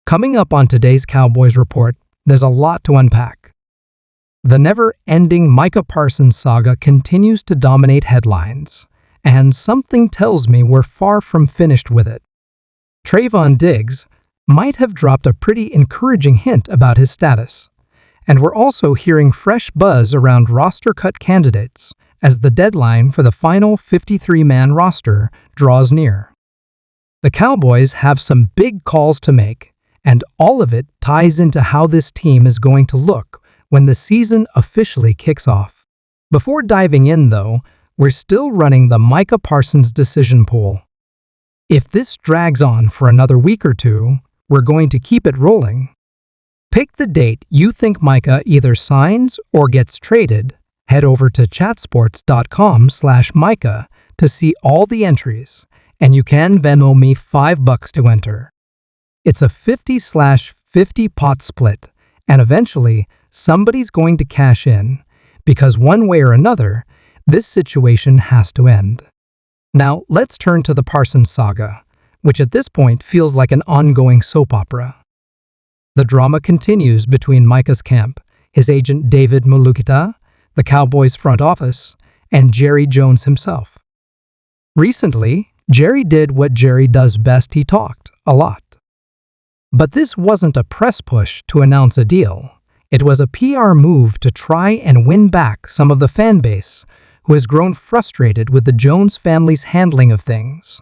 Coming up on today's Cowboys Report, there's a lot to unpack. The never-ending Micah Parsons saga continues to dominate headlines, and something tells me we're far from finished with it. Trevon Diggs might have dropped a pretty encouraging hint about his status, and we're also hearing fresh buzz around roster-cut candidates as the deadline for the final 53-man roster draws near. The Cowboys have some big calls to make, and all of it ties into how this team is going to look when the season officially kicks off. Before diving in, though, we're still running the Micah Parsons decision pool. If this drags on for another week or two, we're going to keep it rolling. Pick the date you think Micah either signs or gets traded. Head over to chatsports.com/Micah to see all the entries, and you can Venmo me $5 to enter. It's a 50/50 pot split, and eventually somebody's going to cash in, because one way or another, this situation has to end. Now, let's turn to the Parsons saga, which at this point feels like an ongoing soap opera. The drama continues between Micah's camp, his agent David Mulukita, the Cowboys front office, and Jerry Jones himself. Recently, Jerry did what Jerry does best: he talked a lot. But this wasn't a press push to announce a deal. It was a PR move to try and win back some of the fan base who has grown frustrated with the Jones family's handling of things.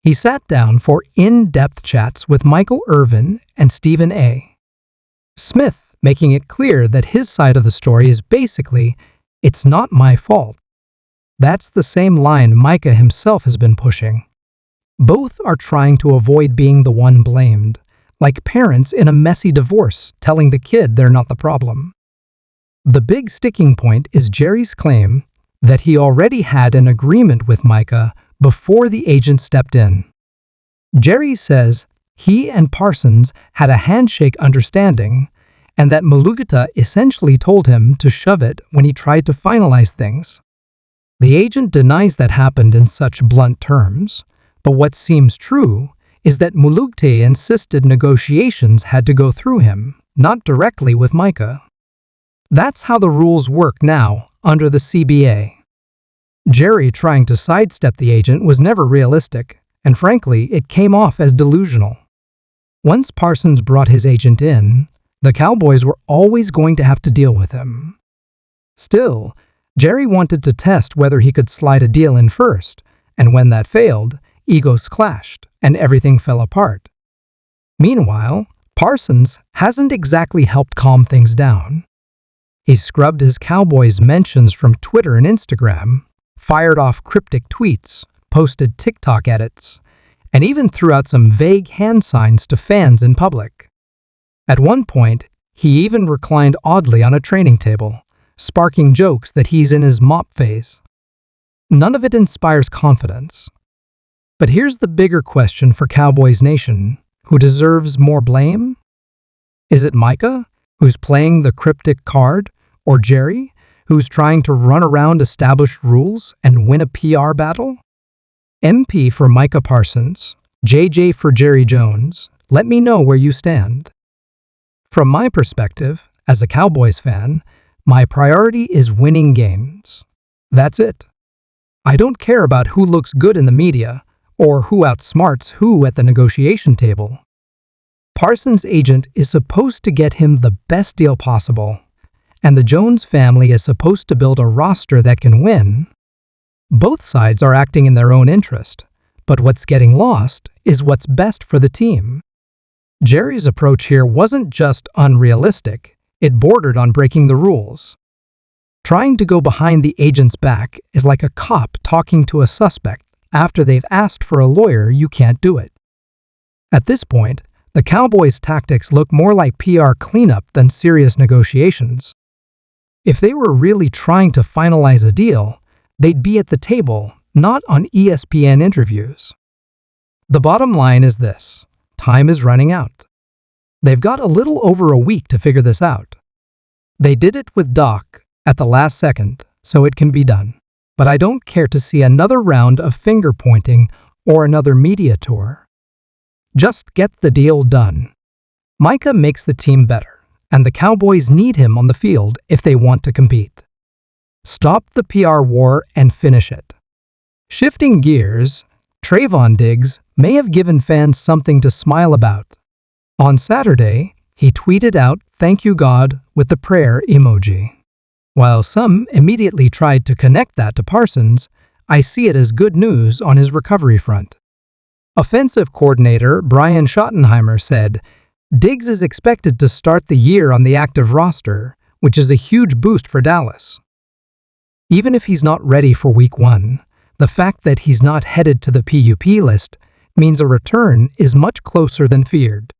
He sat down for in-depth chats with Michael Irvin and Stephen A. Smith, making it clear that his side of the story is basically, "It's not my fault." That's the same line Micah himself has been pushing. Both are trying to avoid being the one blamed, like parents in a messy divorce telling the kid they're not the problem. The big sticking point is Jerry's claim that he already had an agreement with Micah before the agent stepped in. Jerry says he and Parsons had a handshake understanding, and that Mulukita essentially told him to shove it when he tried to finalize things. The agent denies that happened in such blunt terms, but what seems true is that Mulukita insisted negotiations had to go through him, not directly with Micah. That's how the rules work now under the CBA. Jerry trying to sidestep the agent was never realistic, and frankly, it came off as delusional. Once Parsons brought his agent in, the Cowboys were always going to have to deal with him. Still, Jerry wanted to test whether he could slide a deal in first, and when that failed, egos clashed, and everything fell apart. Meanwhile, Parsons hasn't exactly helped calm things down. He scrubbed his Cowboys mentions from Twitter and Instagram, fired off cryptic tweets, posted TikTok edits, and even threw out some vague hand signs to fans in public. At one point, he even reclined oddly on a training table, sparking jokes that he's in his mop phase. None of it inspires confidence. But here's the bigger question for Cowboys Nation: who deserves more blame? Is it Micah, who's playing the cryptic card, or Jerry, who's trying to run around established rules and win a PR battle? MP for Micah Parsons, JJ for Jerry Jones, let me know where you stand. From my perspective, as a Cowboys fan, my priority is winning games. That's it. I don't care about who looks good in the media or who outsmarts who at the negotiation table. Parsons' agent is supposed to get him the best deal possible, and the Jones family is supposed to build a roster that can win. Both sides are acting in their own interest, but what's getting lost is what's best for the team. Jerry's approach here wasn't just unrealistic, it bordered on breaking the rules. Trying to go behind the agent's back is like a cop talking to a suspect after they've asked for a lawyer. You can't do it. At this point, the Cowboys' tactics look more like PR cleanup than serious negotiations. If they were really trying to finalize a deal, they'd be at the table, not on ESPN interviews. The bottom line is this: time is running out. They've got a little over a week to figure this out. They did it with Doc at the last second, so it can be done. But I don't care to see another round of finger-pointing or another media tour. Just get the deal done. Micah makes the team better, and the Cowboys need him on the field if they want to compete. Stop the PR war and finish it. Shifting gears, Trevon Diggs may have given fans something to smile about. On Saturday, he tweeted out "Thank you God" with the prayer emoji. While some immediately tried to connect that to Parsons, I see it as good news on his recovery front. Offensive coordinator Brian Schottenheimer said, "Diggs is expected to start the year on the active roster, which is a huge boost for Dallas." Even if he's not ready for Week 1, the fact that he's not headed to the PUP list means a return is much closer than feared.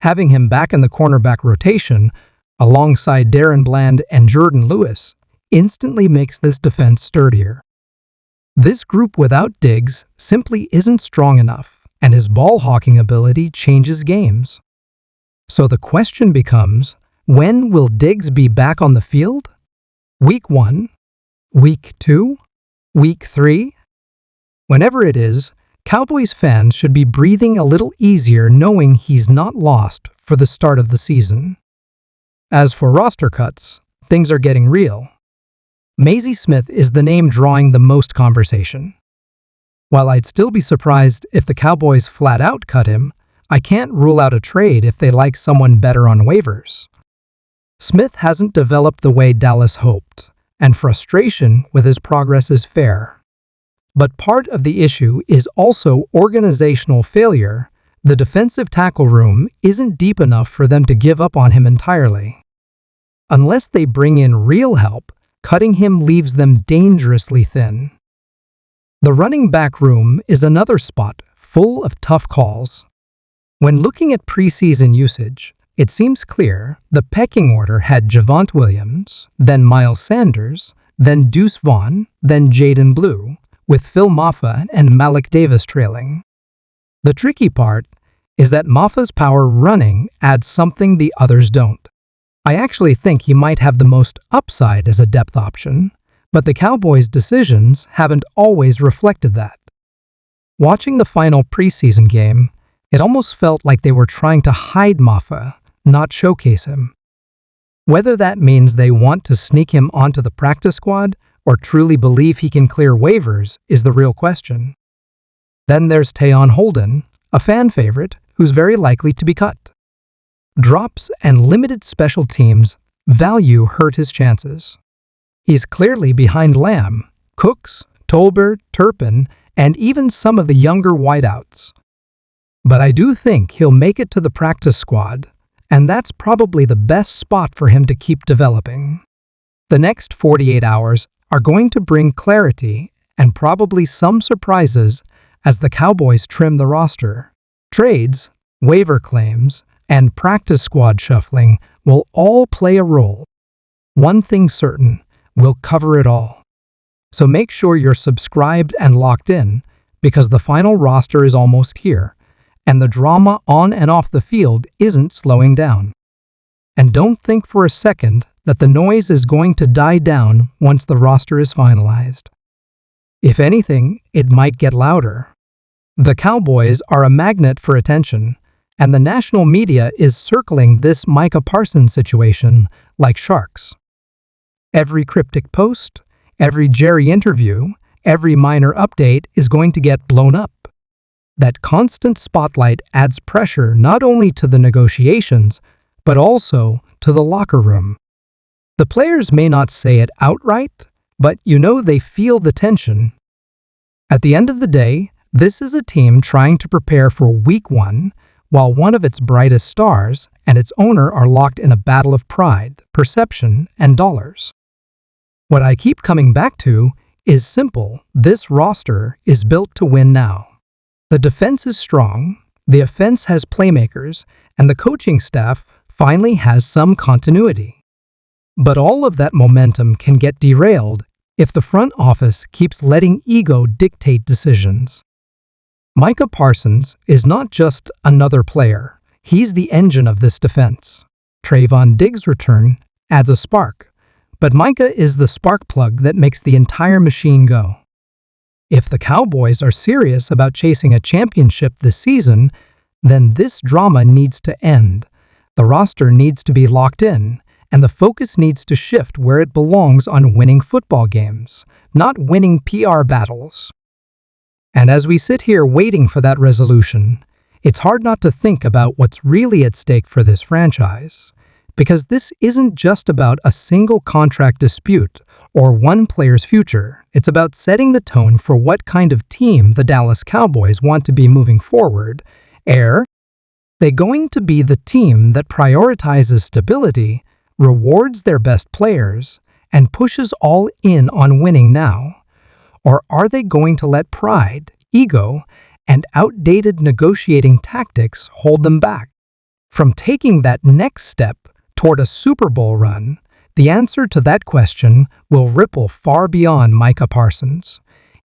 Having him back in the cornerback rotation, alongside Darren Bland and Jordan Lewis, instantly makes this defense sturdier. This group without Diggs simply isn't strong enough, and his ball-hawking ability changes games. So the question becomes, when will Diggs be back on the field? Week 1? Week 2? Week 3? Whenever it is, Cowboys fans should be breathing a little easier knowing he's not lost for the start of the season. As for roster cuts, things are getting real. Mazi Smith is the name drawing the most conversation. While I'd still be surprised if the Cowboys flat out cut him, I can't rule out a trade if they like someone better on waivers. Smith hasn't developed the way Dallas hoped, and frustration with his progress is fair. But part of the issue is also organizational failure. The defensive tackle room isn't deep enough for them to give up on him entirely. Unless they bring in real help, cutting him leaves them dangerously thin. The running back room is another spot full of tough calls. When looking at preseason usage, it seems clear the pecking order had Javonte Williams, then Miles Sanders, then Deuce Vaughn, then Jaden Blue, with Phil Mafah and Malik Davis trailing. The tricky part is that Mafah's power running adds something the others don't. I actually think he might have the most upside as a depth option, but the Cowboys' decisions haven't always reflected that. Watching the final preseason game, it almost felt like they were trying to hide Mafah, not showcase him. Whether that means they want to sneak him onto the practice squad or truly believe he can clear waivers is the real question. Then there's Tayon Holden, a fan favorite who's very likely to be cut. Drops and limited special teams value hurt his chances. He's clearly behind Lamb, Cooks, Tolbert, Turpin, and even some of the younger wideouts. But I do think he'll make it to the practice squad, and that's probably the best spot for him to keep developing. The next 48 hours are going to bring clarity and probably some surprises as the Cowboys trim the roster. Trades, waiver claims, and practice squad shuffling will all play a role. One thing certain, we'll cover it all. So make sure you're subscribed and locked in, because the final roster is almost here, and the drama on and off the field isn't slowing down. And don't think for a second that the noise is going to die down once the roster is finalized. If anything, it might get louder. The Cowboys are a magnet for attention, and the national media is circling this Micah Parsons situation like sharks. Every cryptic post, every Jerry interview, every minor update is going to get blown up. That constant spotlight adds pressure not only to the negotiations, but also to the locker room. The players may not say it outright, but you know they feel the tension. At the end of the day, this is a team trying to prepare for Week 1, while one of its brightest stars and its owner are locked in a battle of pride, perception, and dollars. What I keep coming back to is simple: this roster is built to win now. The defense is strong, the offense has playmakers, and the coaching staff finally has some continuity. But all of that momentum can get derailed if the front office keeps letting ego dictate decisions. Micah Parsons is not just another player, he's the engine of this defense. Trevon Diggs' return adds a spark, but Micah is the spark plug that makes the entire machine go. If the Cowboys are serious about chasing a championship this season, then this drama needs to end, The roster needs to be locked in, and the focus needs to shift where it belongs on winning football games, not winning PR battles. And as we sit here waiting for that resolution, it's hard not to think about what's really at stake for this franchise. Because this isn't just about a single contract dispute or one player's future. It's about setting the tone for what kind of team the Dallas Cowboys want to be moving forward. Are they going to be the team that prioritizes stability, rewards their best players, and pushes all in on winning now? Or are they going to let pride, ego, and outdated negotiating tactics hold them back from taking that next step toward a Super Bowl run? The answer to that question will ripple far beyond Micah Parsons.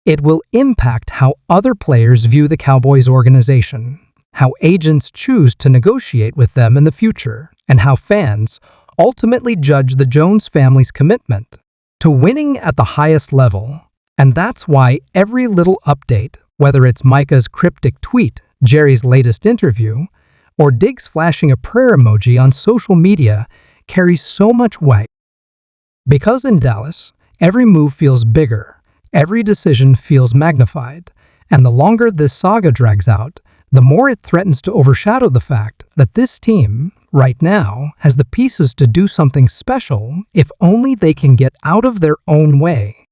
It will impact how other players view the Cowboys organization, how agents choose to negotiate with them in the future, and how fans ultimately judge the Jones family's commitment to winning at the highest level. And that's why every little update, whether it's Micah's cryptic tweet, Jerry's latest interview, or Diggs flashing a prayer emoji on social media, carries so much weight. Because in Dallas, every move feels bigger, every decision feels magnified, and the longer this saga drags out, the more it threatens to overshadow the fact that this team, right now, has the pieces to do something special if only they can get out of their own way.